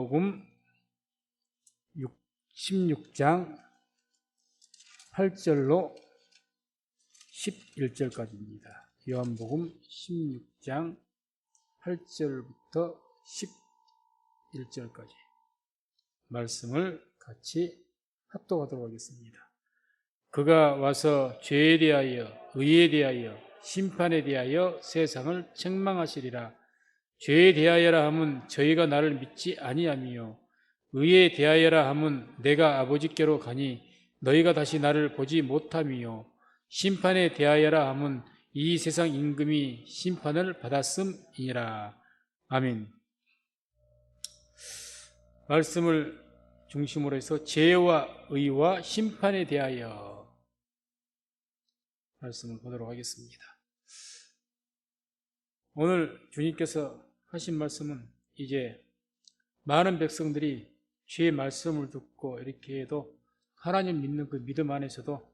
복음 16장 8절로 11절까지입니다. 요한복음 16장 8절부터 11절까지 말씀을 같이 합독하도록 하겠습니다. 그가 와서 죄에 대하여, 의에 대하여, 심판에 대하여 세상을 책망하시리라. 죄에 대하여라 함은 저희가 나를 믿지 아니함이요, 의에 대하여라 함은 내가 아버지께로 가니 너희가 다시 나를 보지 못함이요, 심판에 대하여라 함은 이 세상 임금이 심판을 받았음이니라. 아멘. 말씀을 중심으로 해서 죄와 의와 심판에 대하여 말씀을 보도록 하겠습니다. 오늘 주님께서 하신 말씀은 이제 많은 백성들이 주의 말씀을 듣고 이렇게 해도 하나님 믿는 그 믿음 안에서도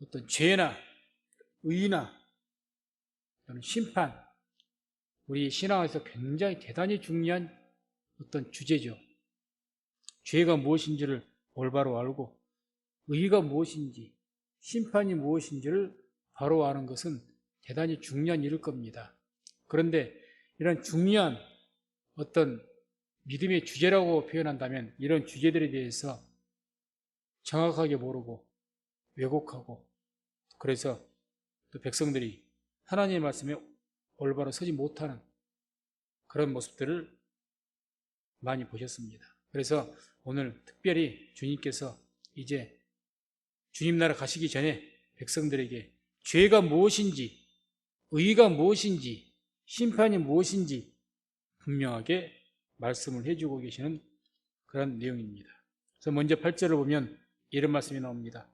어떤 죄나 의나 심판, 우리 신앙에서 굉장히 대단히 중요한 어떤 주제죠. 죄가 무엇인지를 올바로 알고 의가 무엇인지, 심판이 무엇인지를 바로 아는 것은 대단히 중요한 일일 겁니다. 그런데 이런 중요한 어떤 믿음의 주제라고 표현한다면 이런 주제들에 대해서 정확하게 모르고 왜곡하고, 그래서 또 백성들이 하나님의 말씀에 올바로 서지 못하는 그런 모습들을 많이 보셨습니다. 그래서 오늘 특별히 주님께서 이제 주님 나라 가시기 전에 백성들에게 죄가 무엇인지, 의가 무엇인지, 심판이 무엇인지 분명하게 말씀을 해주고 계시는 그런 내용입니다. 그래서 먼저 8절을 보면 이런 말씀이 나옵니다.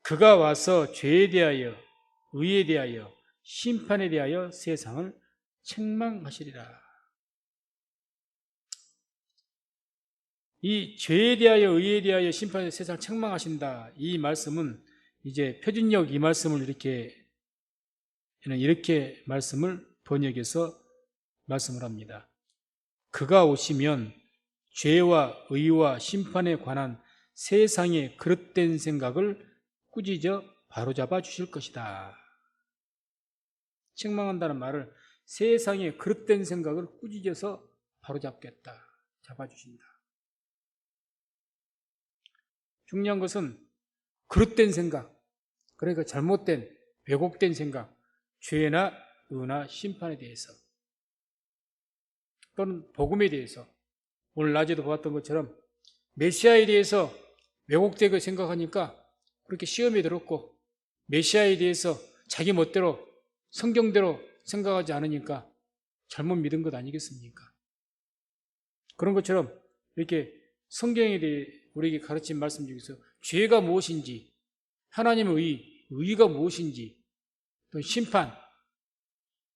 그가 와서 죄에 대하여, 의에 대하여, 심판에 대하여 세상을 책망하시리라. 이 죄에 대하여, 의에 대하여, 심판에 대하여 세상을 책망하신다. 이 말씀은 이제 표준역 이 말씀을 이렇게 말씀을 번역해서 말씀을 합니다. 그가 오시면 죄와 의와 심판에 관한 세상의 그릇된 생각을 꾸짖어 바로잡아 주실 것이다. 책망한다는 말을 세상의 그릇된 생각을 꾸짖어서 바로잡겠다, 잡아주신다. 중요한 것은 그릇된 생각, 그러니까 잘못된, 왜곡된 생각, 죄나 의나 심판에 대해서 또는 복음에 대해서, 오늘 낮에도 보았던 것처럼 메시아에 대해서 왜곡되게 생각하니까 그렇게 시험에 들었고, 메시아에 대해서 자기 멋대로 성경대로 생각하지 않으니까 잘못 믿은 것 아니겠습니까? 그런 것처럼 이렇게 성경에 대해 우리에게 가르친 말씀 중에서 죄가 무엇인지, 하나님의 의가 무엇인지, 또 심판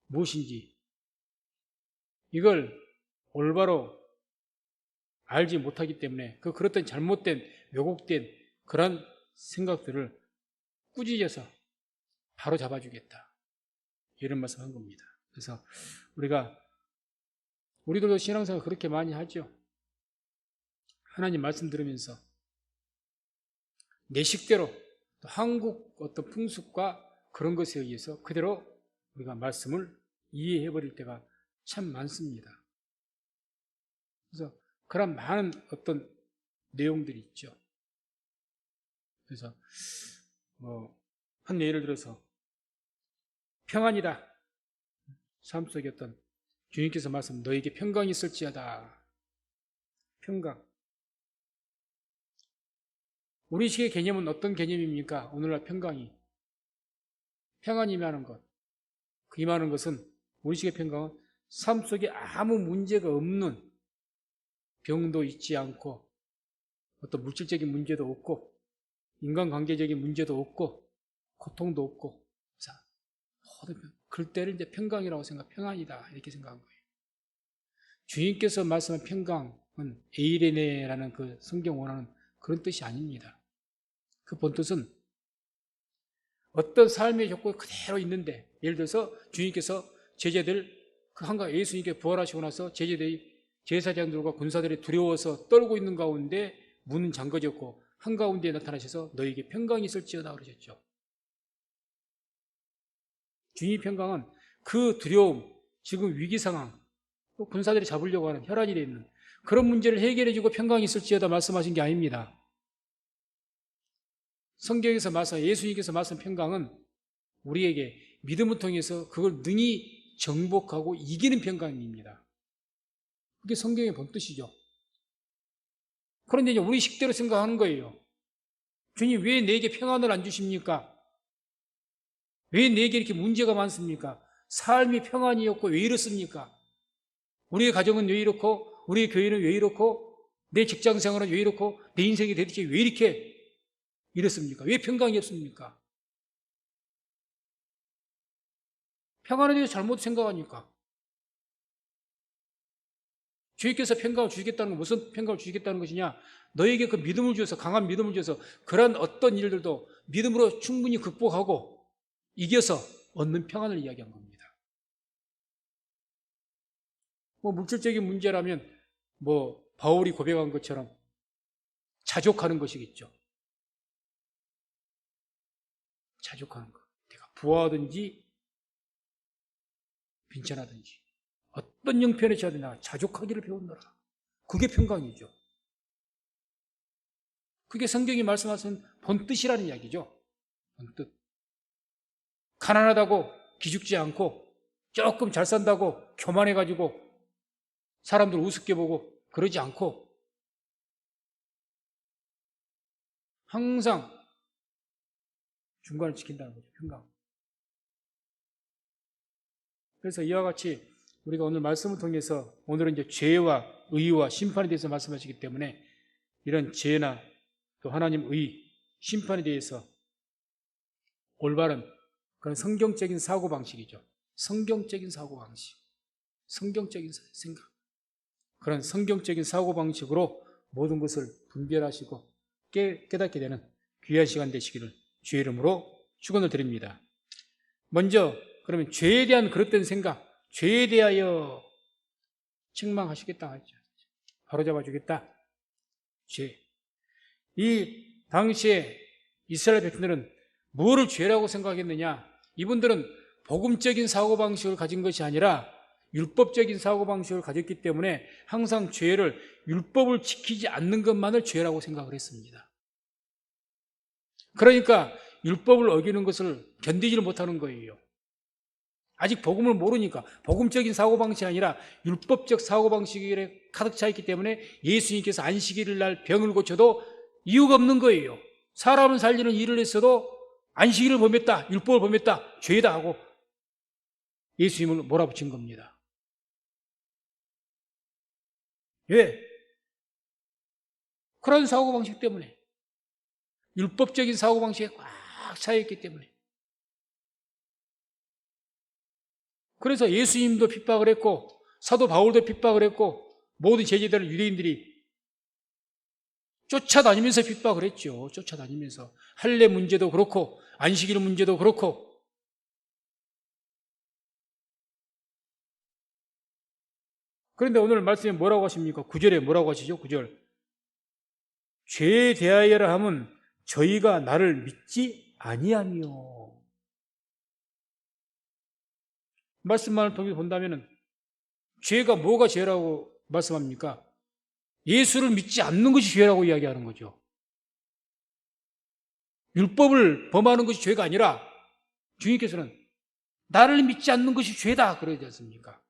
무엇인지, 이걸 올바로 알지 못하기 때문에 그렇던 잘못된, 왜곡된 그런 생각들을 꾸짖어서 바로 잡아주겠다, 이런 말씀한 겁니다. 그래서 우리들도 신앙생활 그렇게 많이 하죠. 하나님 말씀 들으면서 내 식대로 한국 어떤 풍습과 그런 것에 의해서 그대로 우리가 말씀을 이해해버릴 때가 참 많습니다. 그래서 그런 많은 어떤 내용들이 있죠. 그래서 한 예를 들어서 평안이다, 삶 속에 어떤 주님께서 말씀, 너에게 평강이 있을지어다. 평강, 우리식의 개념은 어떤 개념입니까? 오늘날 평강이, 평안이라는 것, 그 임하는 것은, 우리식의 평강은 삶 속에 아무 문제가 없는, 병도 있지 않고 어떤 물질적인 문제도 없고 인간관계적인 문제도 없고 고통도 없고, 자, 그럴 때를 이제 평강이라고 평안이다 이렇게 생각한 거예요. 주님께서 말씀한 평강은 에이레네라는 그 성경 원어는 그런 뜻이 아닙니다. 그 본뜻은 어떤 삶의 조건이 그대로 있는데, 예를 들어서 주님께서 제자들, 그 한가 예수님께 부활하시고 나서 제자들이 제사장들과 군사들이 두려워서 떨고 있는 가운데 문은 잠궈졌고 한가운데 나타나셔서 너에게 평강이 있을지어다 그러셨죠. 주님의 평강은 그 두려움, 지금 위기 상황, 또 군사들이 잡으려고 하는 혈안이 되어 있는 그런 문제를 해결해주고 평강이 있을지어다 말씀하신 게 아닙니다. 성경에서 예수님께서 말씀 평강은 우리에게 믿음을 통해서 그걸 능히 정복하고 이기는 평강입니다. 그게 성경의 본뜻이죠. 그런데 이제 우리 식대로 생각하는 거예요. 주님 왜 내게 평안을 안 주십니까? 왜 내게 이렇게 문제가 많습니까? 삶이 평안이 없고 왜 이렇습니까? 우리의 가정은 왜 이렇고 우리의 교회는 왜 이렇고 내 직장 생활은 왜 이렇고 내 인생이 도대체 왜 이렇게 이렇습니까? 왜 평강이 없습니까? 평안에 대해서 잘못 생각하니까. 주님께서 평강을 주시겠다는 건 무슨 평강을 주시겠다는 것이냐? 너에게 그 믿음을 주어서 강한 믿음을 주어서 그런 어떤 일들도 믿음으로 충분히 극복하고 이겨서 얻는 평안을 이야기한 겁니다. 물질적인 문제라면 바울이 고백한 것처럼 자족하는 것이겠죠. 자족하는 것. 내가 부하든지 빈천하든지 어떤 형편에 처하든 내가 자족하기를 배운노라. 그게 평강이죠. 그게 성경이 말씀하신 본뜻이라는 이야기죠. 본뜻. 가난하다고 기죽지 않고 조금 잘 산다고 교만해가지고 사람들 우습게 보고 그러지 않고 항상 중간을 지킨다는 거죠. 평강. 그래서 이와 같이 우리가 오늘 말씀을 통해서 오늘은 이제 죄와 의와 심판에 대해서 말씀하시기 때문에 이런 죄나 또 하나님 의, 심판에 대해서 올바른 그런 성경적인 사고방식이죠. 성경적인 사고방식, 성경적인 생각, 그런 성경적인 사고방식으로 모든 것을 분별하시고 깨닫게 되는 귀한 시간 되시기를 주의 이름으로 축원을 드립니다. 먼저 그러면 죄에 대한 그릇된 생각, 죄에 대하여 책망하시겠다 하죠. 바로잡아 주겠다. 죄. 이 당시에 이스라엘 백성들은 뭐를 죄라고 생각했느냐? 이분들은 복음적인 사고방식을 가진 것이 아니라 율법적인 사고방식을 가졌기 때문에 항상 죄를 율법을 지키지 않는 것만을 죄라고 생각을 했습니다. 그러니까 율법을 어기는 것을 견디지를 못하는 거예요. 아직 복음을 모르니까 복음적인 사고방식이 아니라 율법적 사고방식에 가득 차 있기 때문에 예수님께서 안식일 날 병을 고쳐도 이유가 없는 거예요. 사람을 살리는 일을 했어도 안식일을 범했다, 율법을 범했다, 죄다 하고 예수님을 몰아붙인 겁니다. 왜? 그런 사고방식 때문에, 율법적인 사고방식에 꽉 차있기 때문에. 그래서 예수님도 핍박을 했고 사도 바울도 핍박을 했고 모든 제자들은 유대인들이 쫓아다니면서 핍박을 했죠. 쫓아다니면서 할례 문제도 그렇고 안식일 문제도 그렇고. 그런데 오늘 말씀에 뭐라고 하십니까? 9절에 뭐라고 하시죠? 9절. 죄에 대하여라 함은 저희가 나를 믿지 아니하며. 말씀만을 통해 본다면 죄가 뭐가 죄라고 말씀합니까? 예수를 믿지 않는 것이 죄라고 이야기하는 거죠. 율법을 범하는 것이 죄가 아니라 주님께서는 나를 믿지 않는 것이 죄다 그러지 않습니까?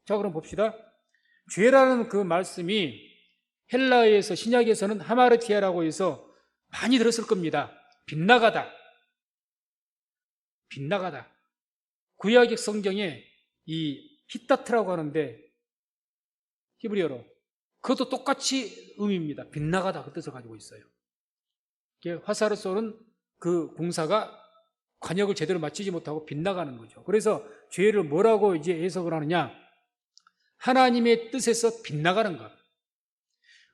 자, 그럼 봅시다. 죄라는 그 말씀이 헬라어에서 신약에서는 하마르티아라고 해서 많이 들었을 겁니다. 빗나가다. 빗나가다. 구약의 성경에 이 히타트라고 하는데 히브리어로 그것도 똑같이 의미입니다. 빗나가다 그 뜻을 가지고 있어요. 화살을 쏘는 그 공사가 관역을 제대로 맞추지 못하고 빗나가는 거죠. 그래서 죄를 뭐라고 이제 해석을 하느냐? 하나님의 뜻에서 빗나가는 것.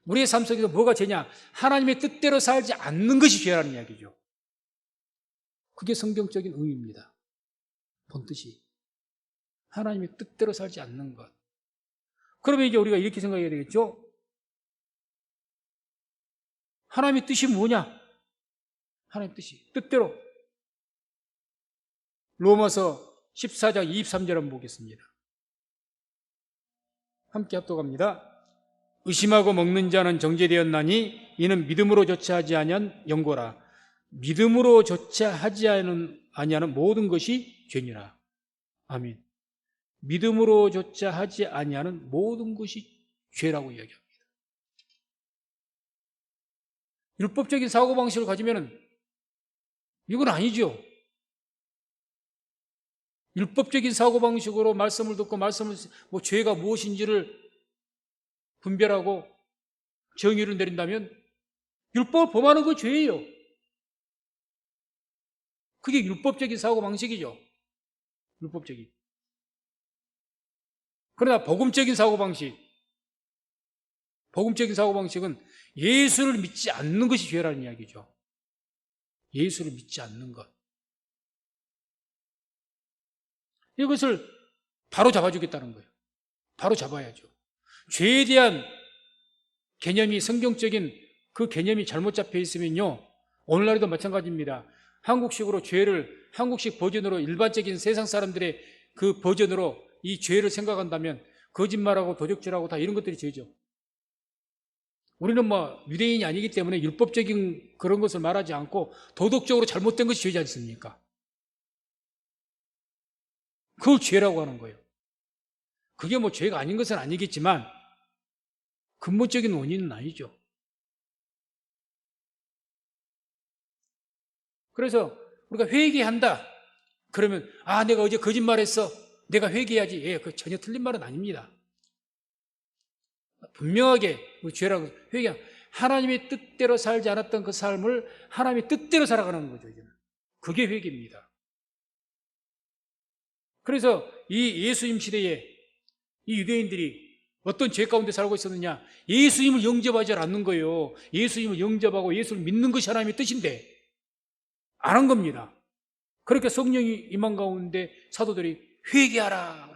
우리의 삶 속에서 뭐가 죄냐? 하나님의 뜻대로 살지 않는 것이 죄라는 이야기죠. 그게 성경적인 의미입니다. 본뜻이. 하나님의 뜻대로 살지 않는 것. 그러면 이제 우리가 이렇게 생각해야 되겠죠? 하나님의 뜻이 뭐냐? 하나님의 뜻이 뜻대로 로마서 14장 23절 한번 보겠습니다. 함께 합독합니다. 의심하고 먹는 자는 정죄되었나니 이는 믿음으로 조차하지 아니한 영고라. 믿음으로 조차하지 아니하는 모든 것이 죄니라. 아멘. 믿음으로 조차하지 아니하는 모든 것이 죄라고 이야기합니다. 율법적인 사고방식을 가지면 이건 아니죠. 율법적인 사고방식으로 말씀을 듣고 죄가 무엇인지를 분별하고 정의를 내린다면 율법을 범하는 거 죄예요. 그게 율법적인 사고방식이죠. 율법적인. 그러나 복음적인 사고방식은 예수를 믿지 않는 것이 죄라는 이야기죠. 예수를 믿지 않는 것. 이것을 바로 잡아주겠다는 거예요. 바로 잡아야죠. 죄에 대한 개념이 성경적인 그 개념이 잘못 잡혀 있으면요, 오늘날에도 마찬가지입니다. 한국식 버전으로 일반적인 세상 사람들의 그 버전으로 이 죄를 생각한다면 거짓말하고 도적질하고 다 이런 것들이 죄죠. 우리는 유대인이 아니기 때문에 율법적인 그런 것을 말하지 않고 도덕적으로 잘못된 것이 죄지 않습니까? 그걸 죄라고 하는 거예요. 그게 죄가 아닌 것은 아니겠지만 근본적인 원인은 아니죠. 그래서 우리가 회개한다. 그러면 내가 어제 거짓말했어. 내가 회개해야지. 예, 그 전혀 틀린 말은 아닙니다. 분명하게 죄라고 회개한 하나님의 뜻대로 살지 않았던 그 삶을 하나님의 뜻대로 살아가는 거죠. 이제는. 그게 회개입니다. 그래서 이 예수님 시대에 이 유대인들이 어떤 죄 가운데 살고 있었느냐? 예수님을 영접하지 않는 거예요. 예수님을 영접하고 예수를 믿는 것이 하나님의 뜻인데 안 한 겁니다. 그렇게 성령이 임한 가운데 사도들이 회개하라.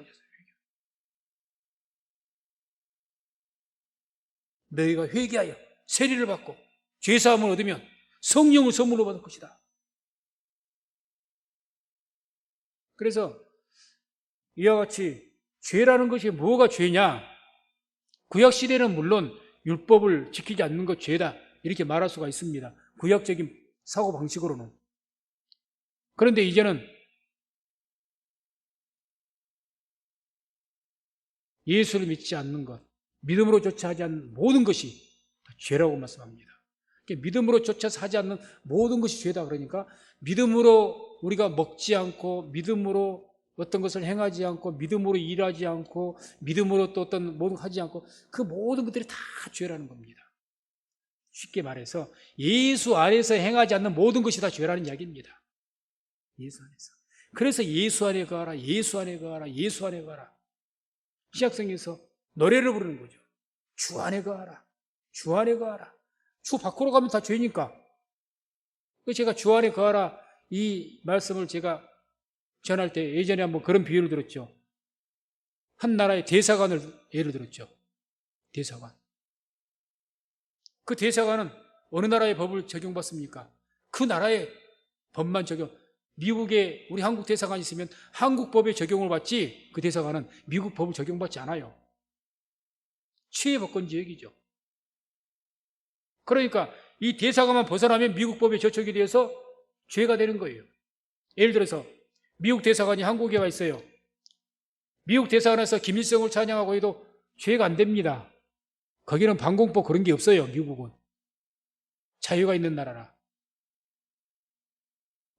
너희가 회개하여 세리를 받고 죄사함을 얻으면 성령을 선물로 받을 것이다. 그래서 이와 같이 죄라는 것이 뭐가 죄냐? 구약시대는 물론 율법을 지키지 않는 것 죄다 이렇게 말할 수가 있습니다. 구약적인 사고방식으로는. 그런데 이제는 예수를 믿지 않는 것, 믿음으로 조차 하지 않는 모든 것이 죄라고 말씀합니다. 믿음으로 조차 하지 않는 모든 것이 죄다. 그러니까 믿음으로 우리가 먹지 않고, 믿음으로 어떤 것을 행하지 않고, 믿음으로 일하지 않고, 믿음으로 또 어떤 모든 걸 하지 않고, 그 모든 것들이 다 죄라는 겁니다. 쉽게 말해서 예수 안에서 행하지 않는 모든 것이 다 죄라는 이야기입니다. 예수 안에서. 그래서 예수 안에 가라, 예수 안에 가라, 예수 안에 가라. 시약성에서 노래를 부르는 거죠. 주 안에 가라, 주 안에 가라. 주 밖으로 가면 다 죄니까. 제가 주 안에 가라 이 말씀을 제가 전할 때 예전에 한번 그런 비유를 들었죠. 한 나라의 대사관을 예를 들었죠. 대사관. 그 대사관은 어느 나라의 법을 적용받습니까? 그 나라의 법만 적용. 미국에 우리 한국 대사관이 있으면 한국 법에 적용을 받지, 그 대사관은 미국 법을 적용받지 않아요. 치외법권 지역이죠. 그러니까 이 대사관만 벗어나면 미국 법에 저촉이 되어서 죄가 되는 거예요. 예를 들어서 미국 대사관이 한국에 와 있어요. 미국 대사관에서 김일성을 찬양하고 해도 죄가 안 됩니다. 거기는 반공법 그런 게 없어요. 미국은 자유가 있는 나라라.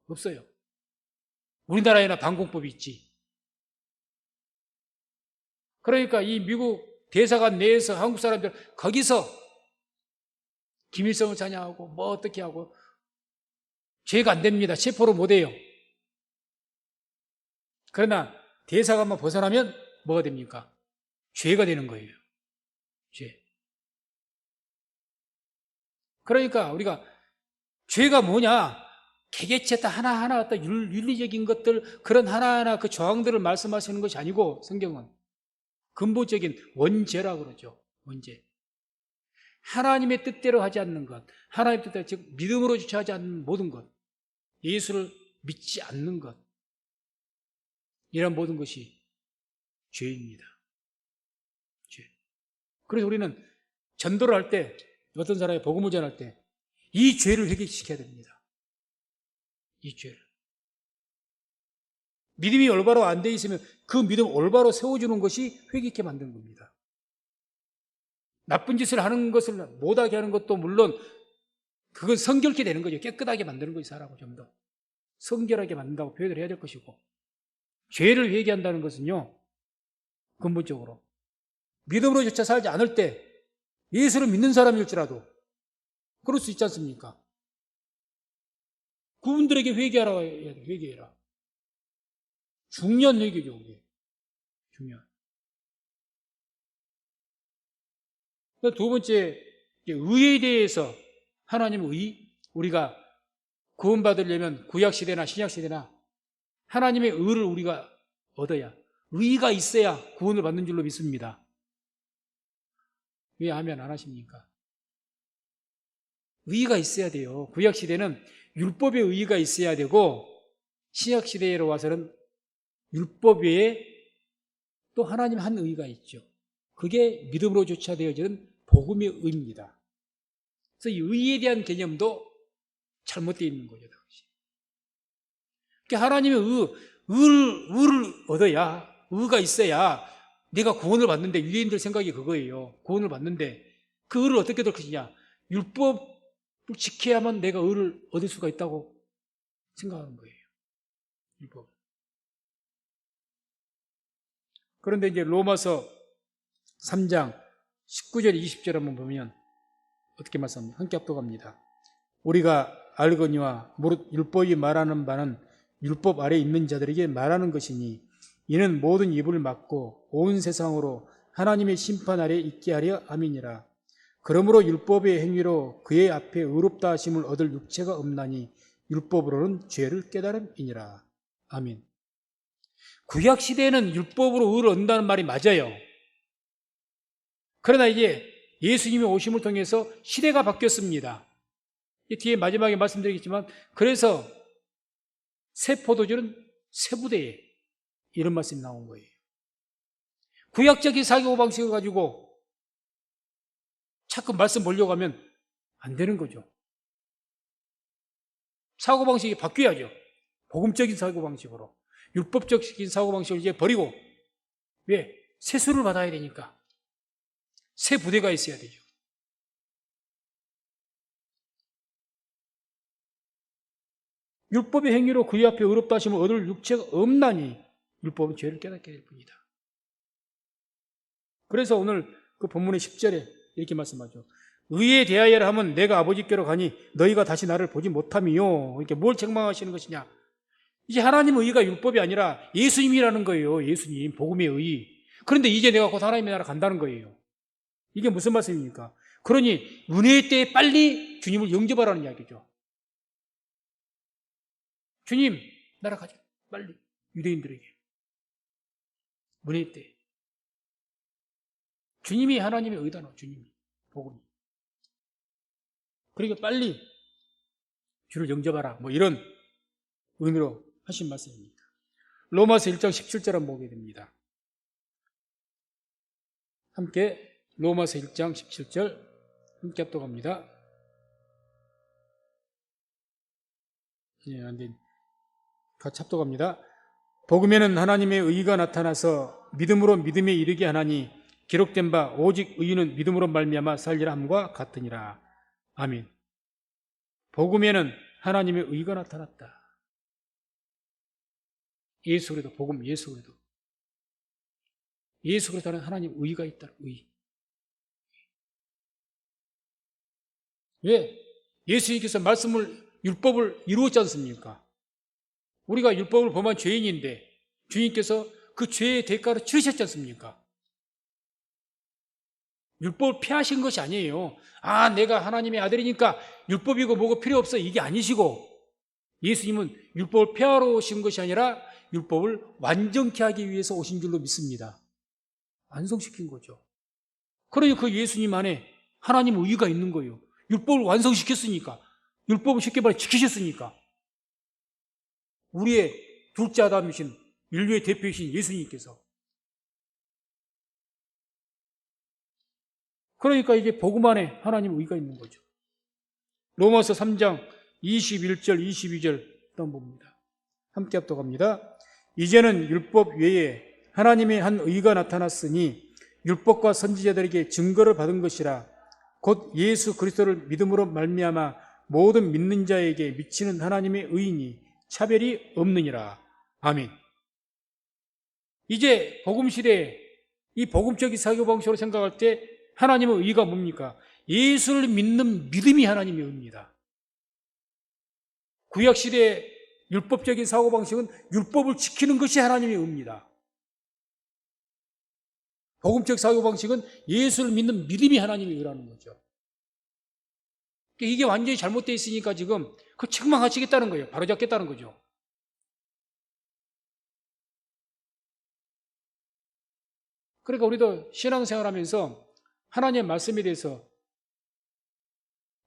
없어요. 우리나라에나 반공법이 있지. 그러니까 이 미국 대사관 내에서 한국 사람들 거기서 김일성을 찬양하고 뭐 어떻게 하고 죄가 안 됩니다. 체포를 못 해요. 그러나 대사관만 벗어나면 뭐가 됩니까? 죄가 되는 거예요. 죄. 그러니까 우리가 죄가 뭐냐? 개개체 다 하나하나 어떤 윤리적인 것들, 그런 하나하나 그 조항들을 말씀하시는 것이 아니고 성경은 근본적인 원죄라 그러죠. 원죄. 하나님의 뜻대로 하지 않는 것, 하나님의 뜻대로 즉 믿음으로 주체하지 않는 모든 것, 예수를 믿지 않는 것, 이런 모든 것이 죄입니다. 죄. 그래서 우리는 전도를 할 때, 어떤 사람이 복음을 전할 때 이 죄를 회개시켜야 됩니다. 이 죄를. 믿음이 올바로 안 돼 있으면 그 믿음 올바로 세워주는 것이 회개케 만드는 겁니다. 나쁜 짓을 하는 것을 못하게 하는 것도 물론 그건 성결케 되는 거죠. 깨끗하게 만드는 거죠. 사람을 좀 더 성결하게 만든다고 표현을 해야 될 것이고, 죄를 회개한다는 것은요, 근본적으로 믿음으로조차 살지 않을 때 예수를 믿는 사람일지라도 그럴 수 있지 않습니까? 그분들에게 회개하라고 해야 돼. 회개해라. 중요한 회개죠. 그게. 중요한. 두 번째, 의에 대해서 하나님의 의, 우리가 구원받으려면 구약시대나 신약시대나 하나님의 의를 우리가 얻어야, 의가 있어야 구원을 받는 줄로 믿습니다. 왜 하면 안 하십니까? 의가 있어야 돼요. 구약시대는 율법의 의가 있어야 되고, 신약시대로 와서는 율법 외에 또 하나님 한 의가 있죠. 그게 믿음으로 조차되어지는 복음의 의입니다. 그래서 이 의에 대한 개념도 잘못되어 있는 거죠. 그러니까 하나님의 의를 얻어야, 의가 있어야 내가 구원을 받는데, 유대인들 생각이 그거예요. 구원을 받는데 그 의를 어떻게 얻을 것이냐? 율법을 지켜야만 내가 의를 얻을 수가 있다고 생각하는 거예요. 율법. 그런데 이제 로마서 3장 19절 20절 한번 보면 어떻게 말씀합니까? 함께 합독합니다. 우리가 알거니와 무릇 율법이 말하는 바는 율법 아래 있는 자들에게 말하는 것이니 이는 모든 입을 막고 온 세상으로 하나님의 심판 아래 있게 하려 함이니라. 그러므로 율법의 행위로 그의 앞에 의롭다 하심을 얻을 육체가 없나니 율법으로는 죄를 깨달음이니라. 아멘. 구약시대에는 율법으로 의를 얻는다는 말이 맞아요. 그러나 이제 예수님의 오심을 통해서 시대가 바뀌었습니다. 뒤에 마지막에 말씀드리겠지만, 그래서 새 포도주는 새 부대에, 이런 말씀이 나온 거예요. 구약적인 사고방식을 가지고 자꾸 말씀 보려고 하면 안 되는 거죠. 사고방식이 바뀌어야죠. 복음적인 사고방식으로. 율법적인 사고방식을 이제 버리고, 왜? 세수를 받아야 되니까. 새 부대가 있어야 되죠. 율법의 행위로 그의 앞에 의롭다 하심을 얻을 육체가 없나니 율법은 죄를 깨닫게 될 뿐이다. 그래서 오늘 그 본문의 10절에 이렇게 말씀하죠. 의에 대하여라 하면 내가 아버지께로 가니 너희가 다시 나를 보지 못함이요. 이렇게 뭘 책망하시는 것이냐? 이제 하나님의 의가 율법이 아니라 예수님이라는 거예요. 예수님, 복음의 의. 그런데 이제 내가 곧 하나님의 나라 간다는 거예요. 이게 무슨 말씀입니까? 그러니 은혜의 때에 빨리 주님을 영접하라는 이야기죠. 주님, 나라 가자. 빨리. 유대인들에게. 은혜의 때. 주님이 하나님의 의다노. 주님이. 복음이. 그러니까 빨리 주를 영접하라. 뭐 이런 의미로 하신 말씀입니다. 로마서 1장 17절 한번 보게 됩니다. 함께 로마서 1장 17절 함께 합독합니다. 같이 합독합니다. 복음에는 하나님의 의가 나타나서 믿음으로 믿음에 이르게 하나니 기록된 바 오직 의인은 믿음으로 말미암아 살리라 함과 같으니라. 아멘. 복음에는 하나님의 의가 나타났다. 예수 그리스도, 복음 예수 그리스도. 예수 그리스도는 하나님 의가 있다. 의. 왜? 예수님께서 말씀을, 율법을 이루었지 않습니까? 우리가 율법을 범한 죄인인데 주님께서 그 죄의 대가를 치르셨지 않습니까? 율법을 폐하신 것이 아니에요. 아, 내가 하나님의 아들이니까 율법이고 뭐고 필요 없어. 이게 아니시고, 예수님은 율법을 폐하러 오신 것이 아니라 율법을 완전케 하기 위해서 오신 줄로 믿습니다. 완성시킨 거죠. 그러니 그 예수님 안에 하나님 의가 있는 거예요. 율법을 완성시켰으니까. 율법을 쉽게 말해 지키셨으니까. 우리의 둘째 아담이신 인류의 대표이신 예수님께서. 그러니까 이게 복음 안에 하나님 의가 있는 거죠. 로마서 3장 21절 22절 한번 봅니다. 함께 합독합니다. 이제는 율법 외에 하나님의 한 의가 나타났으니 율법과 선지자들에게 증거를 받은 것이라. 곧 예수 그리스도를 믿음으로 말미암아 모든 믿는 자에게 미치는 하나님의 의인이 차별이 없느니라. 아멘. 이제 복음 시대에 이 복음적인 사고방식으로 생각할 때 하나님의 의가 뭡니까? 예수를 믿는 믿음이 하나님의 의입니다. 구약 시대의 율법적인 사고방식은 율법을 지키는 것이 하나님의 의입니다. 복음적 사고방식은 예수를 믿는 믿음이 하나님의 의라는 거죠. 이게 완전히 잘못되어 있으니까 지금 그 책망하시겠다는 거예요. 바로잡겠다는 거죠. 그러니까 우리도 신앙생활하면서 하나님의 말씀에 대해서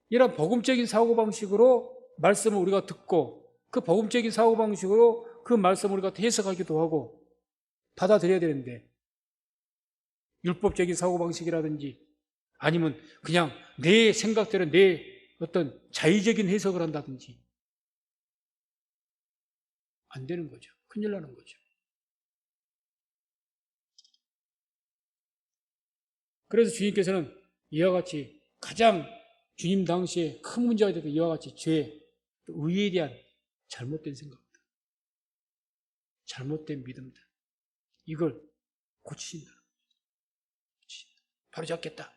이런 복음적인 사고방식으로 말씀을 우리가 듣고 그 복음적인 사고방식으로 그 말씀을 우리가 해석하기도 하고 받아들여야 되는데 율법적인 사고방식이라든지 아니면 그냥 내 생각대로 내 어떤 자의적인 해석을 한다든지 안 되는 거죠. 큰일 나는 거죠. 그래서 주님께서는 이와 같이 가장 주님 당시에 큰 문제가 되던 이와 같이 죄, 의에 대한 잘못된 생각들, 잘못된 믿음들 이걸 고치신다. 바로 잡겠다.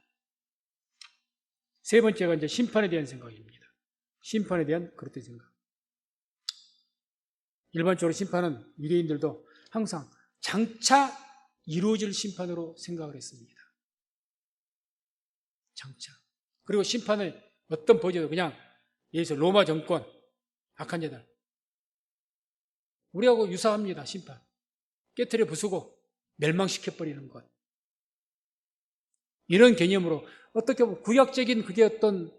세 번째가 이제 심판에 대한 생각입니다. 심판에 대한 그릇된 생각. 일반적으로 심판은 유대인들도 항상 장차 이루어질 심판으로 생각을 했습니다. 장차. 그리고 심판을 어떤 버전도 그냥 예를 들어서 로마 정권, 악한 자들. 우리하고 유사합니다. 심판. 깨트려 부수고 멸망시켜버리는 것. 이런 개념으로 어떻게 보면 구약적인 그게 어떤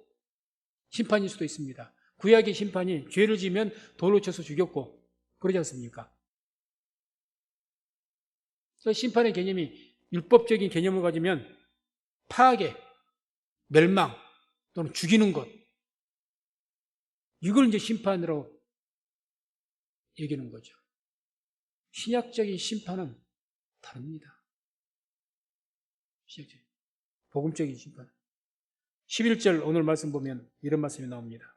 심판일 수도 있습니다. 구약의 심판이 죄를 지면 돌로 쳐서 죽였고 그러지 않습니까? 그래서 심판의 개념이 율법적인 개념을 가지면 파괴, 멸망 또는 죽이는 것 이걸 이제 심판으로 얘기하는 거죠. 신약적인 심판은 다릅니다. 신약적인 복음적인 심판. 11절 오늘 말씀 보면 이런 말씀이 나옵니다.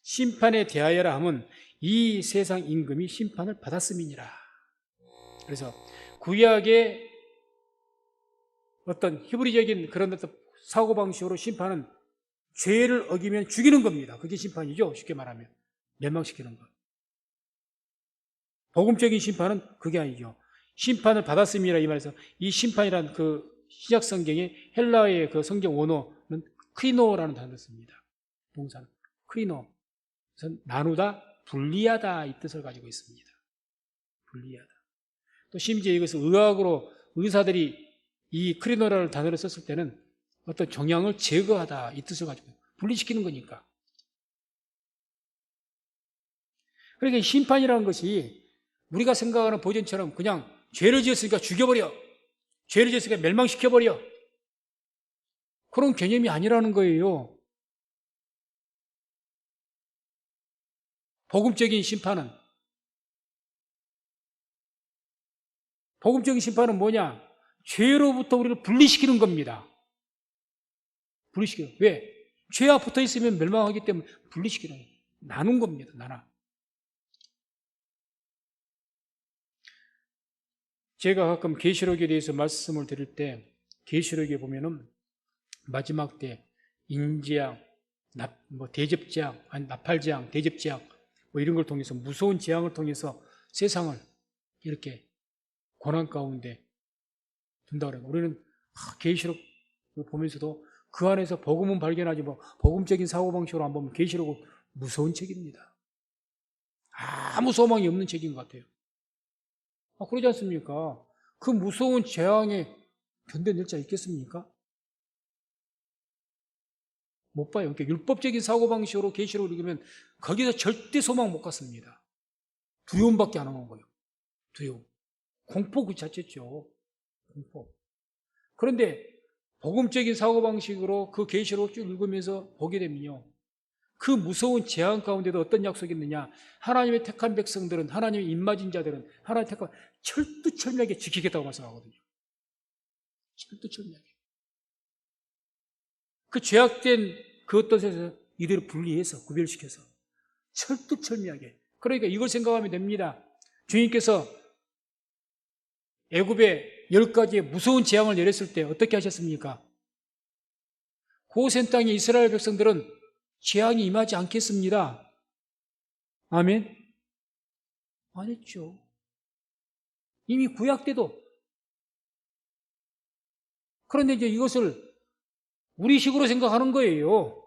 심판에 대하여라 함은 이 세상 임금이 심판을 받았음이니라. 그래서 구약의 어떤 히브리적인 그런 어떤 사고방식으로 심판은 죄를 어기면 죽이는 겁니다. 그게 심판이죠. 쉽게 말하면 멸망시키는 것. 복음적인 심판은 그게 아니죠. 심판을 받았음이라 이 말에서 이 심판이란 그 신약 성경의 헬라어의 그 성경 원어는 크리노라는 단어를 씁니다. 동사는 크리노. 그래서 나누다, 분리하다 이 뜻을 가지고 있습니다. 분리하다. 또 심지어 이것을 의학으로 의사들이 이 크리노라는 단어를 썼을 때는 어떤 종양을 제거하다 이 뜻을 가지고 분리시키는 거니까. 그러니까 심판이라는 것이 우리가 생각하는 보전처럼 그냥 죄를 지었으니까 죽여버려, 죄를 지었으니까 멸망시켜버려 그런 개념이 아니라는 거예요. 복음적인 심판은 뭐냐? 죄로부터 우리를 분리시키는 겁니다. 분리시키는. 왜? 죄와 붙어 있으면 멸망하기 때문에 분리시키는 거예요. 나눈 겁니다. 나눠. 제가 가끔 계시록에 대해서 말씀을 드릴 때 계시록에 보면은 마지막 때 인재앙, 대접재앙, 아니 나팔재앙, 대접재앙 뭐 이런 걸 통해서 무서운 재앙을 통해서 세상을 이렇게 고난 가운데 둔다 그래요. 우리는 계시록 보면서도 그 안에서 복음은 발견하지 뭐 복음적인 사고방식으로 안 보면 계시록은 무서운 책입니다. 아무 소망이 없는 책인 것 같아요. 그러지 않습니까? 그 무서운 재앙에 견뎌낼 자 있겠습니까? 못 봐요. 그러니까 율법적인 사고방식으로 계시록을 읽으면 거기서 절대 소망 못 갖습니다. 두려움밖에 안 오는 거예요. 두려움. 공포 그 자체죠. 공포. 그런데 복음적인 사고방식으로 그 계시록을 쭉 읽으면서 보게 되면요, 그 무서운 재앙 가운데도 어떤 약속이 있느냐? 하나님의 택한 백성들은, 하나님의 입맞은 자들은 하나님의 택한 철두철미하게 지키겠다고 말씀하거든요. 철두철미하게. 그 죄악된 그 어떤 것에서 이들을 분리해서 구별시켜서 철두철미하게. 그러니까 이걸 생각하면 됩니다. 주님께서 애굽에 10가지의 무서운 재앙을 내렸을 때 어떻게 하셨습니까? 고센 땅의 이스라엘 백성들은 재앙이 임하지 않겠습니다. 아멘? 안 했죠. 이미 구약 때도. 그런데 이제 이것을 우리식으로 생각하는 거예요.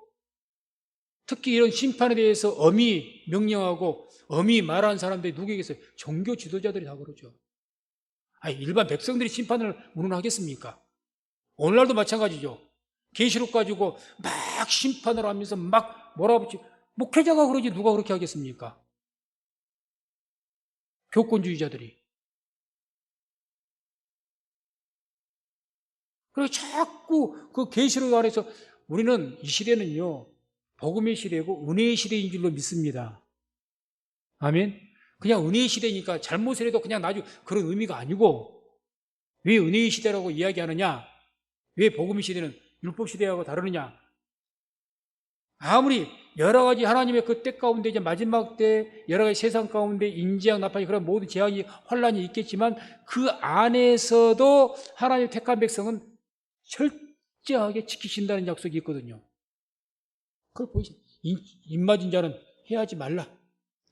특히 이런 심판에 대해서 엄히 명령하고 엄히 말하는 사람들이 누구에게 있어요? 종교 지도자들이 다 그러죠. 아니, 일반 백성들이 심판을 운운하겠습니까? 오늘날도 마찬가지죠. 계시록 가지고 막 심판을 하면서 막 몰아붙이고, 목회자가 그러지 누가 그렇게 하겠습니까? 교권주의자들이. 그래서 자꾸 그 계시록 안에서 우리는 이 시대는요, 복음의 시대고 은혜의 시대인 줄로 믿습니다. 아멘? 그냥 은혜의 시대니까 잘못을 해도 그냥 나중 그런 의미가 아니고, 왜 은혜의 시대라고 이야기하느냐? 왜 복음의 시대는 율법 시대하고 다르느냐? 아무리 여러 가지 하나님의 그 때 가운데 이제 마지막 때 여러 가지 세상 가운데 인지양 나팔이 그런 모든 재앙이 환란이 있겠지만 그 안에서도 하나님의 택한 백성은 철저하게 지키신다는 약속이 있거든요. 그걸 보이시죠? 입맞은 자는 해하지 말라.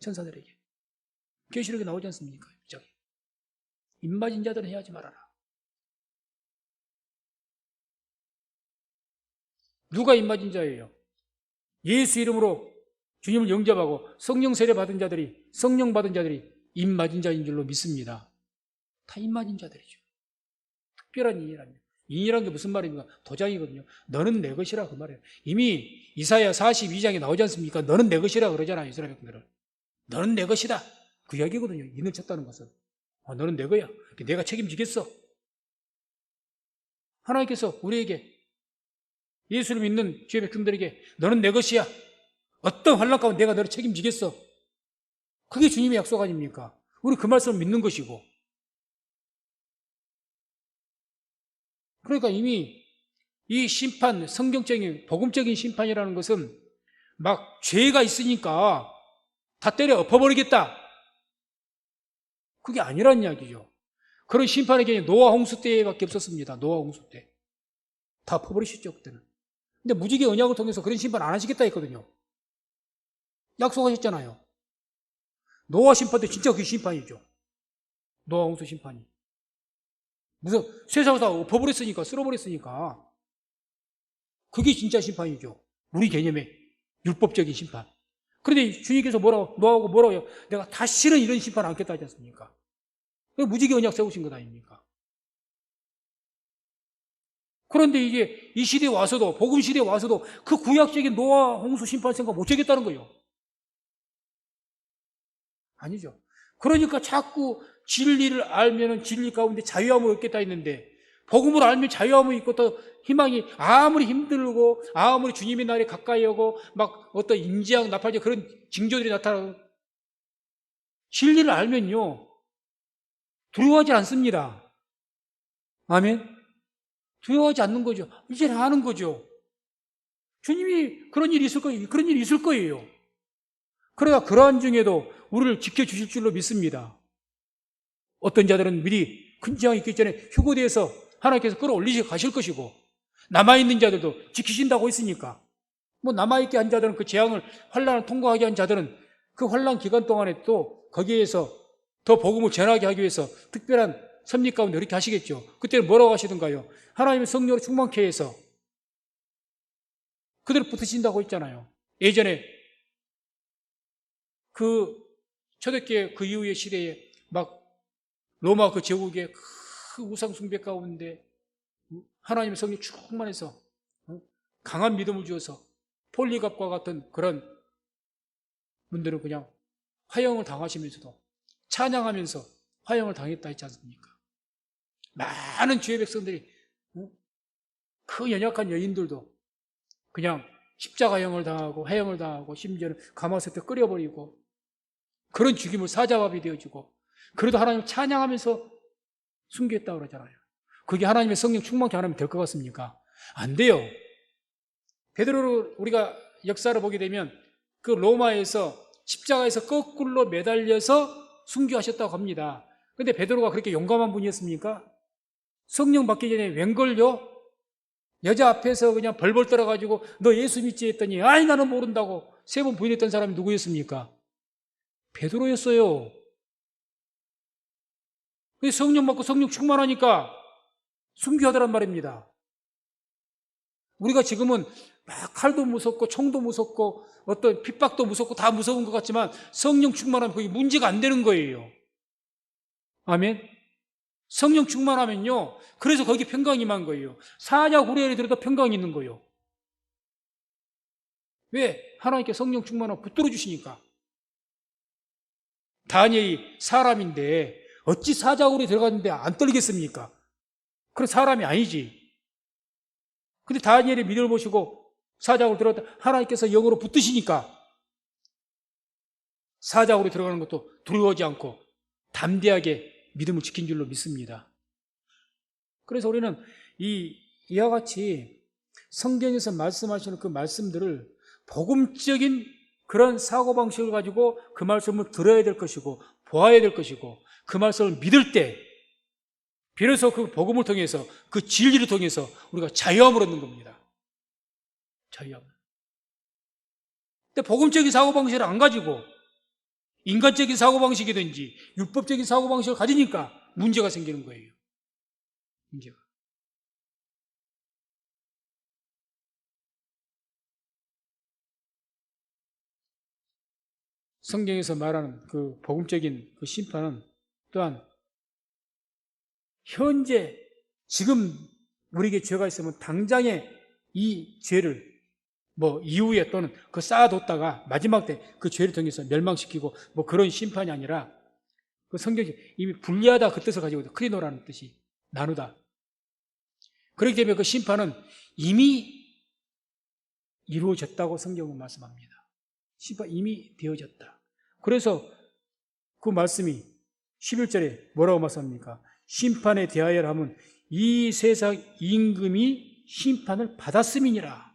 천사들에게. 계시록에 나오지 않습니까? 입맞은 자들은 해하지 말아라. 누가 입맞은 자예요? 예수 이름으로 주님을 영접하고 성령 세례 받은 자들이, 성령 받은 자들이 입맞은 자인 줄로 믿습니다. 다 입맞은 자들이죠. 특별한 인이랍니다. 인이란 게 무슨 말입니까? 도장이거든요. 너는 내 것이라 그 말이에요. 이미 이사야 42장에 나오지 않습니까? 너는 내 것이라 그러잖아요. 이스라엘 백성들은. 너는 내 것이다. 그 이야기거든요. 인을 쳤다는 것은. 너는 내 거야. 내가 책임지겠어. 하나님께서 우리에게, 예수를 믿는 주의 백성들에게 너는 내 것이야. 어떤 환난 가운데 내가 너를 책임지겠어. 그게 주님의 약속 아닙니까? 우리 그 말씀을 믿는 것이고. 그러니까 이미 이 심판, 성경적인 복음적인 심판이라는 것은 막 죄가 있으니까 다 때려 엎어버리겠다. 그게 아니란 이야기죠. 그런 심판의 개념이 노아 홍수 때밖에 없었습니다. 노아 홍수 때. 다 엎어버리셨죠, 그때는. 근데 무지개 언약을 통해서 그런 심판 안 하시겠다 했거든요. 약속하셨잖아요. 노아 심판도 진짜 그게 심판이죠. 노아 홍수 심판이. 무슨 세상을 다 엎어버렸으니까, 쓸어버렸으니까. 그게 진짜 심판이죠. 우리 개념의 율법적인 심판. 그런데 주님께서 노아하고 뭐라고 해요? 내가 다시는 이런 심판 안 하겠다 하지 않습니까? 무지개 언약 세우신 것 아닙니까? 그런데 이게 이 시대에 와서도, 복음 시대에 와서도 그 구약적인 노아 홍수 심판 생각 못 하겠다는 거예요. 아니죠. 그러니까 자꾸 진리를 알면은 진리 가운데 자유함을 얻겠다 했는데, 복음을 알면 자유함을 있고 또 희망이 아무리 힘들고 아무리 주님의 날에 가까이 오고 막 어떤 인지양 나팔제 그런 징조들이 나타나고, 진리를 알면요 두려워하지 않습니다. 아멘. 두려워하지 않는 거죠. 이제는 아는 거죠. 주님이 그런 일이 있을 거예요. 그런 일이 있을 거예요. 그러나 그러한 중에도 우리를 지켜주실 줄로 믿습니다. 어떤 자들은 미리 큰 재앙이 있기 전에 휴거돼서 하나님께서 끌어올리시고 가실 것이고, 남아있는 자들도 지키신다고 했으니까, 뭐 남아있게 한 자들은 그 재앙을, 환란을 통과하게 한 자들은 그 환란 기간 동안에 또 거기에서 더 복음을 전하게 하기 위해서 특별한 섭리 가운데 이렇게 하시겠죠. 그때는 뭐라고 하시던가요? 하나님의 성령으로 충만케 해서 그대로 붙으신다고 했잖아요. 예전에 그 초대교회 그 이후의 시대에 막 로마 그 제국의 그 우상 숭배 가운데 하나님의 성령 충만해서 강한 믿음을 주어서 폴리갑과 같은 그런 분들은 그냥 화형을 당하시면서도 찬양하면서 화형을 당했다 했지 않습니까? 많은 주의 백성들이 그 연약한 여인들도 그냥 십자가형을 당하고 화형을 당하고 심지어는 가마솥에 끓여버리고 그런 죽임을 사자밥이 되어지고 그래도 하나님을 찬양하면서 순교했다고 그러잖아요. 그게 하나님의 성령 충만케 하나님 될 것 같습니까? 안 돼요. 베드로를 우리가 역사를 보게 되면 그 로마에서 십자가에서 거꾸로 매달려서 순교하셨다고 합니다. 근데 베드로가 그렇게 용감한 분이었습니까? 성령 받기 전에 웬걸요? 여자 앞에서 그냥 벌벌 떨어가지고 너 예수 믿지 했더니 아이 나는 모른다고 3번 부인했던 사람이 누구였습니까? 베드로였어요. 성령 받고 성령 충만하니까 순교하더란 말입니다. 우리가 지금은 막 칼도 무섭고 총도 무섭고 어떤 핍박도 무섭고 다 무서운 것 같지만 성령 충만하면 그게 문제가 안 되는 거예요. 아멘. 성령 충만하면요. 그래서 거기 평강이 임한 거예요. 사자 후레를 들어도 평강이 있는 거예요. 왜? 하나님께 성령 충만하고 붙들어 주시니까. 다니엘이 사람인데 어찌 사자굴에 들어갔는데 안 떨겠습니까? 그런 사람이 아니지. 근데 다니엘의 믿음을 보시고 사자굴에 들어갔다 하나님께서 영으로 붙드시니까 사자굴에 들어가는 것도 두려워하지 않고 담대하게 믿음을 지킨 줄로 믿습니다. 그래서 우리는 이와 같이 성경에서 말씀하시는 그 말씀들을 복음적인 그런 사고방식을 가지고 그 말씀을 들어야 될 것이고 보아야 될 것이고 그 말씀을 믿을 때 비로소 그 복음을 통해서 그 진리를 통해서 우리가 자유함을 얻는 겁니다. 자유함. 근데 복음적인 사고방식을 안 가지고 인간적인 사고방식이든지 율법적인 사고방식을 가지니까 문제가 생기는 거예요. 문제가. 성경에서 말하는 그 복음적인 그 심판은 또한 현재 지금 우리에게 죄가 있으면 당장에 이 죄를 이후에 또는 그 쌓아뒀다가 마지막 때 그 죄를 통해서 멸망시키고 그런 심판이 아니라 그 성경이 이미 분리하다 그 뜻을 가지고 있다. 크리노라는 뜻이 나누다. 그렇기 때문에 그 심판은 이미 이루어졌다고 성경은 말씀합니다. 심판 이미 되어졌다. 그래서 그 말씀이 11절에 뭐라고 말씀합니까? 심판에 대하여 하면 이 세상 임금이 심판을 받았음이니라.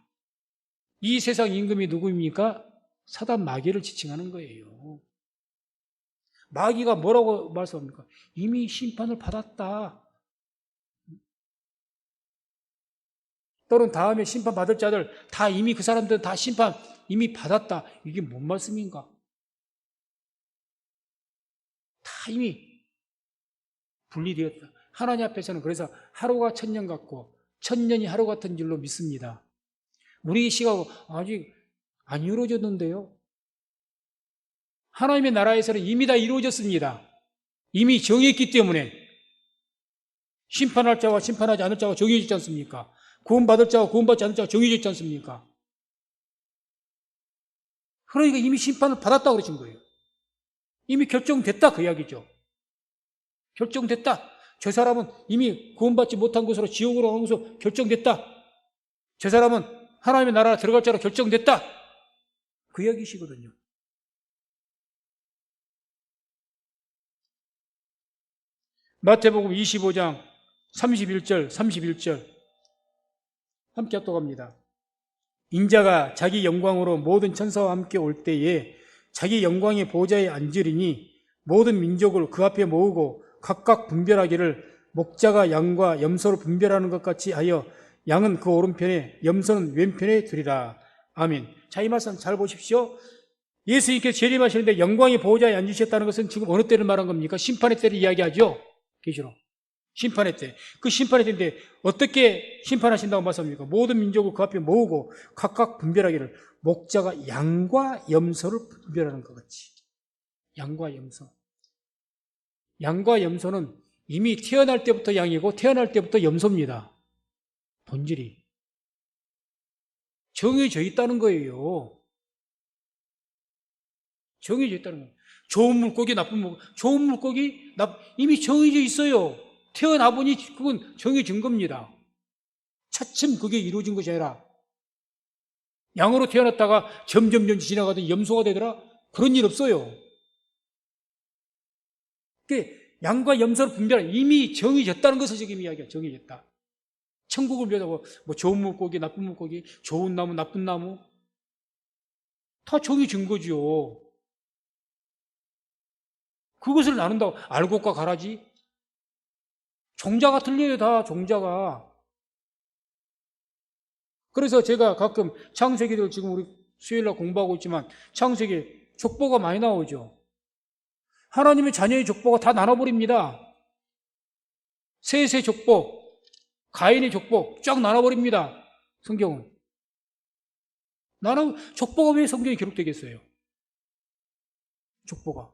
이 세상 임금이 누구입니까? 사단 마귀를 지칭하는 거예요. 마귀가 뭐라고 말씀합니까? 이미 심판을 받았다. 또는 다음에 심판받을 자들 다 이미 그 사람들은 다 심판 이미 받았다. 이게 뭔 말씀인가? 다 이미 분리되었다. 하나님 앞에서는 그래서 하루가 천년 같고 천년이 하루 같은 줄로 믿습니다. 우리 시각은 아직 안 이루어졌는데요. 하나님의 나라에서는 이미 다 이루어졌습니다. 이미 정했기 때문에 심판할 자와 심판하지 않을 자가 정해졌지 않습니까? 구원받을 자와 구원받지 않을 자가 정해졌지 않습니까? 그러니까 이미 심판을 받았다고 그러신 거예요. 이미 결정됐다 그 이야기죠. 결정됐다. 저 사람은 이미 구원받지 못한 곳으로 지옥으로 가는 곳으로 결정됐다. 저 사람은 하나님의 나라 들어갈 자로 결정됐다. 그 이야기시거든요. 마태복음 25장 31절 31절 함께 합독합니다. 인자가 자기 영광으로 모든 천사와 함께 올 때에 자기 영광의 보좌에 앉으리니 모든 민족을 그 앞에 모으고 각각 분별하기를 목자가 양과 염소를 분별하는 것 같이 하여 양은 그 오른편에 염소는 왼편에 두리라. 아멘. 자, 이 말씀 잘 보십시오. 예수님께서 재림하시는데 영광의 보좌에 앉으셨다는 것은 지금 어느 때를 말한 겁니까? 심판의 때를 이야기하죠. 계시록. 심판의 때. 그 심판의 때인데 어떻게 심판하신다고 말씀합니까? 모든 민족을 그 앞에 모으고 각각 분별하기를 목자가 양과 염소를 분별하는 것 같이. 양과 염소. 양과 염소는 이미 태어날 때부터 양이고 태어날 때부터 염소입니다. 본질이 정해져 있다는 거예요. 정해져 있다는 거예요. 좋은 물고기, 나쁜 물고기. 좋은 물고기 이미 정해져 있어요. 태어나 보니 그건 정해진 겁니다. 차츰 그게 이루어진 것이 아니라 양으로 태어났다가 점점 지나가더니 염소가 되더라? 그런 일 없어요. 양과 염소를 분별하는 이미 정해졌다는 것을 지금 이야기해요. 정해졌다. 천국을 묘사하고 뭐 좋은 물고기, 나쁜 물고기, 좋은 나무, 나쁜 나무 다 정해진 거죠. 그것을 나눈다고 알곡과 가라지? 종자가 틀려요. 다 종자가. 그래서 제가 가끔 창세기를 지금 우리 수요일날 공부하고 있지만 창세기에 족보가 많이 나오죠. 하나님의 자녀의 족보가 다 나눠버립니다. 셋의 족보, 가인의 족보 쫙 나눠버립니다. 성경은. 족보가 왜 성경에 기록되겠어요? 족보가.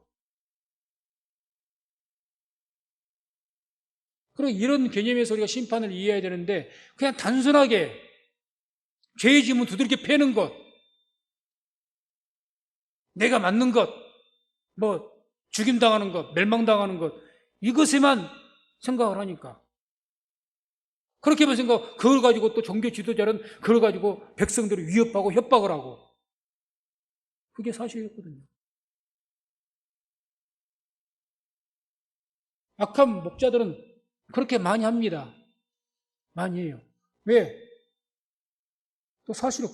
그리고 이런 개념에서 우리가 심판을 이해해야 되는데 그냥 단순하게 죄의 짐은 두들겨 패는 것, 내가 맞는 것, 뭐 죽임당하는 것, 멸망당하는 것 이것에만 생각을 하니까 그렇게만 생각, 그걸 가지고 또 종교 지도자는 그걸 가지고 백성들을 위협하고 협박을 하고 그게 사실이었거든요. 악한 목자들은 그렇게 많이 합니다. 많이 해요. 왜? 또 사실은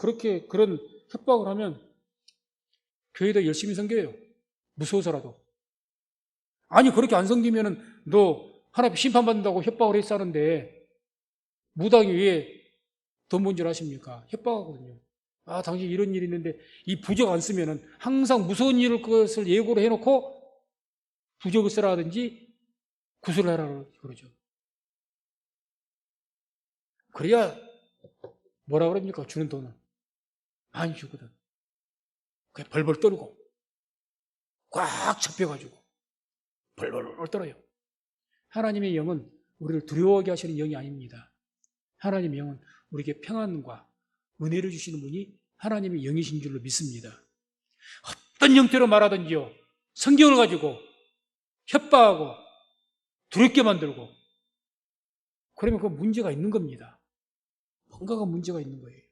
그런 협박을 하면 교회도 열심히 섬겨요. 무서워서라도. 아니, 그렇게 안 섬기면은 너 하나님 심판받는다고 협박을 했었는데 무당이 왜 돈 번 줄 아십니까? 협박하거든요. 아, 당신 이런 일이 있는데 이 부적 안 쓰면은 항상 무서운 일을 그것을 예고를 해놓고 부적을 쓰라 하든지 구슬을 하라 그러죠. 그래야 뭐라 그럽니까? 주는 돈은 많이 주거든. 그냥 벌벌 떨고 꽉 잡혀가지고 벌벌 떨어요. 하나님의 영은 우리를 두려워하게 하시는 영이 아닙니다. 하나님의 영은 우리에게 평안과 은혜를 주시는 분이 하나님의 영이신 줄로 믿습니다. 어떤 형태로 말하든지요, 성경을 가지고 협박하고 두렵게 만들고 그러면 그 문제가 있는 겁니다. 뭔가가 문제가 있는 거예요.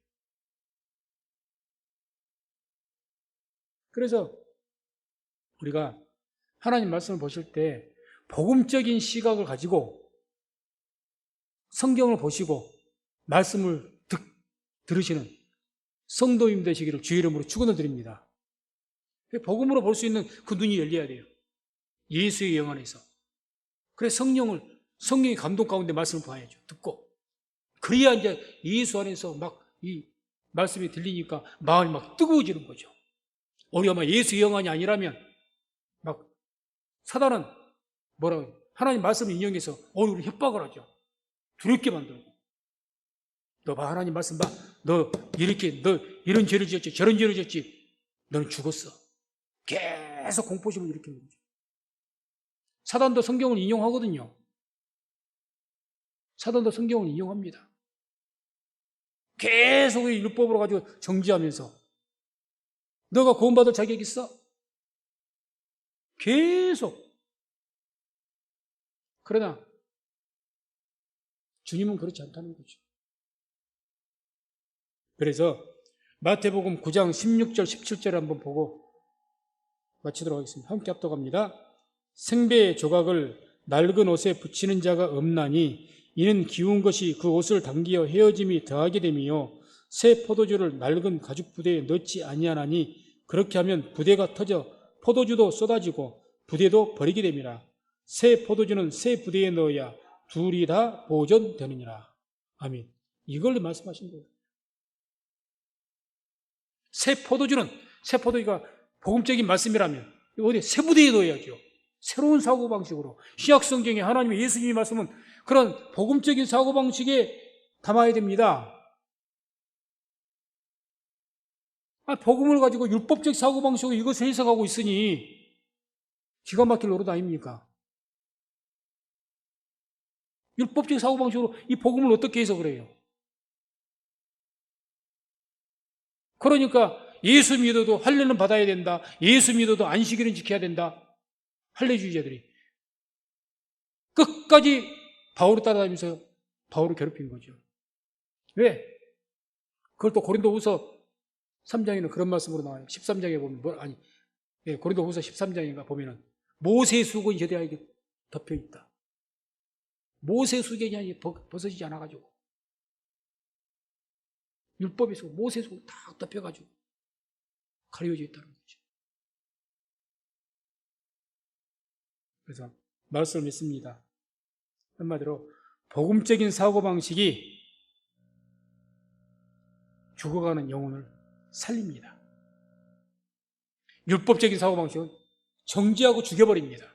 그래서 우리가 하나님 말씀을 보실 때 복음적인 시각을 가지고 성경을 보시고 말씀을 들으시는 성도님 되시기를 주의 이름으로 축원을 드립니다. 복음으로 볼 수 있는 그 눈이 열려야 돼요. 예수의 영 안에서. 그래서 성령의 감동 가운데 말씀을 봐야죠. 듣고. 그래야 이제 예수 안에서 막 이 말씀이 들리니까 마음이 막 뜨거워지는 거죠. 우리가 막 예수의 영 안이 아니라면 막 사단은 뭐라고 하나님 말씀을 인용해서 우리를 협박을 하죠. 두렵게 만들고. 너 봐, 하나님 말씀 봐. 너 이런 죄를 지었지, 저런 죄를 지었지. 너는 죽었어. 계속 공포심을 일으키는 거죠. 사단도 성경을 인용하거든요. 사단도 성경을 인용합니다. 계속 이 율법으로 가지고 정지하면서 너가 구원받을 자격 있어? 계속. 그러나 주님은 그렇지 않다는 거죠. 그래서 마태복음 9장 16절 17절을 한번 보고 마치도록 하겠습니다. 함께 합독합니다. 생배의 조각을 낡은 옷에 붙이는 자가 없나니 이는 기운 것이 그 옷을 당기어 헤어짐이 더하게 됨이요 새 포도주를 낡은 가죽 부대에 넣지 아니하나니 그렇게 하면 부대가 터져 포도주도 쏟아지고 부대도 버리게 됨이라. 새 포도주는 새 부대에 넣어야 둘이 다 보존되느니라. 아멘. 이걸 말씀하신 거예요. 새 포도주가 복음적인 말씀이라면 어디 새 부대에 넣어야죠. 새로운 사고방식으로. 신약성경에 하나님의 예수님이 말씀은 그런 복음적인 사고방식에 담아야 됩니다. 복음을 가지고 율법적 사고방식으로 이것을 해석하고 있으니 기가 막힐 노릇 아닙니까? 율법적 사고방식으로 이 복음을 어떻게 해석을 해요? 그러니까 예수 믿어도 할례는 받아야 된다. 예수 믿어도 안식일은 지켜야 된다. 할례주의자들이 끝까지 바울을 따라다니면서 바울을 괴롭힌 거죠. 왜? 그걸 또 고린도후서 3장에는 그런 말씀으로 나와요. 13장에 보면 고린도후서 13장인가 보면은 모세 수건이 제대하게 덮여 있다. 모세 수건이 벗어지지 않아가지고 율법에서 모세 수건이 딱 덮여가지고 가려져 있다는 거죠. 그래서 말씀을 믿습니다. 한마디로 복음적인 사고방식이 죽어가는 영혼을 살립니다. 율법적인 사고방식은 정죄하고 죽여버립니다.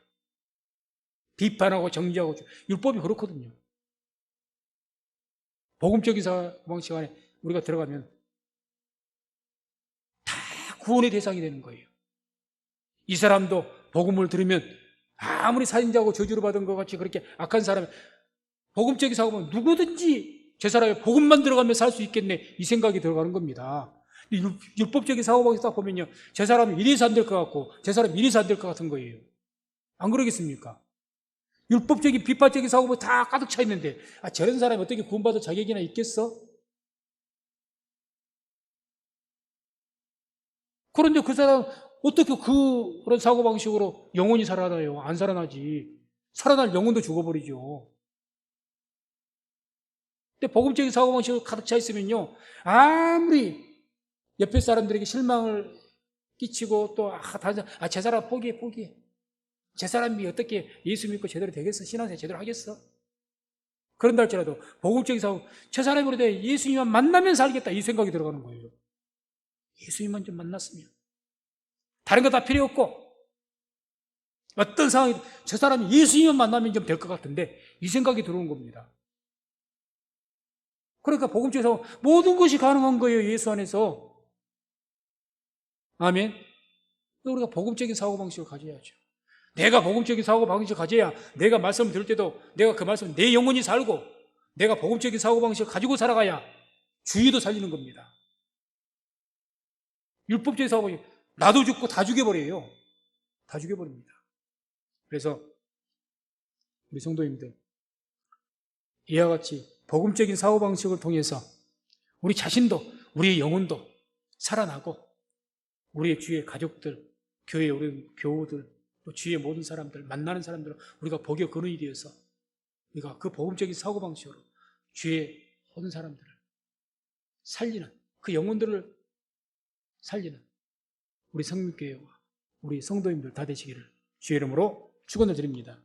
비판하고 정죄하고 율법이 그렇거든요. 복음적인 사고방식 안에 우리가 들어가면 다 구원의 대상이 되는 거예요. 이 사람도 복음을 들으면 아무리 살인자고 저주를 받은 것 같이 그렇게 악한 사람이 복음적인 사고방식 누구든지 저 사람이 복음만 들어가면 살 수 있겠네 이 생각이 들어가는 겁니다. 율법적인 사고방식 딱 보면요, 저 사람은 이래서 안 될 것 같고 저 사람은 이래서 안 될 것 같은 거예요. 안 그러겠습니까? 율법적인 비판적인 사고방식 다 가득 차 있는데 저런 사람이 어떻게 구원받을 자격이나 있겠어? 그런데 그 사람 어떻게 그런 사고방식으로 영혼이 살아나요? 안 살아나지. 살아날 영혼도 죽어버리죠. 근데 복음적인 사고방식으로 가득 차 있으면요, 아무리 옆에 사람들에게 실망을 끼치고 또 제 사람 포기해. 제 사람이 어떻게 예수 믿고 제대로 되겠어? 신앙생활 제대로 하겠어? 그런다 할지라도 복음적인 사고, 저 사람이 그래도 예수님만 만나면 살겠다 이 생각이 들어가는 거예요. 예수님만 좀 만났으면 다른 거 다 필요 없고 어떤 상황이 저 사람이 예수님만 만나면 좀 될 것 같은데 이 생각이 들어온 겁니다. 그러니까 복음적에서 모든 것이 가능한 거예요. 예수 안에서. 아멘. 우리가 복음적인 사고방식을 가져야죠. 내가 복음적인 사고방식을 가져야 내가 말씀을 들을 때도 내가 그 말씀 내 영혼이 살고 내가 복음적인 사고방식을 가지고 살아가야 주의도 살리는 겁니다. 율법적인 사고방식 나도 죽고 다 죽여버려요. 다 죽여버립니다. 그래서 우리 성도님들 이와 같이 복음적인 사고방식을 통해서 우리 자신도 우리의 영혼도 살아나고 우리의 주위의 가족들, 교회 우리 교우들, 또 주위의 모든 사람들, 만나는 사람들을 우리가 복의 근원이 되어서 우리가 그 복음적인 사고방식으로 주위의 모든 사람들을 살리는, 그 영혼들을 살리는 우리 성민교회와 우리 성도님들 다 되시기를 주의 이름으로 축원을 드립니다.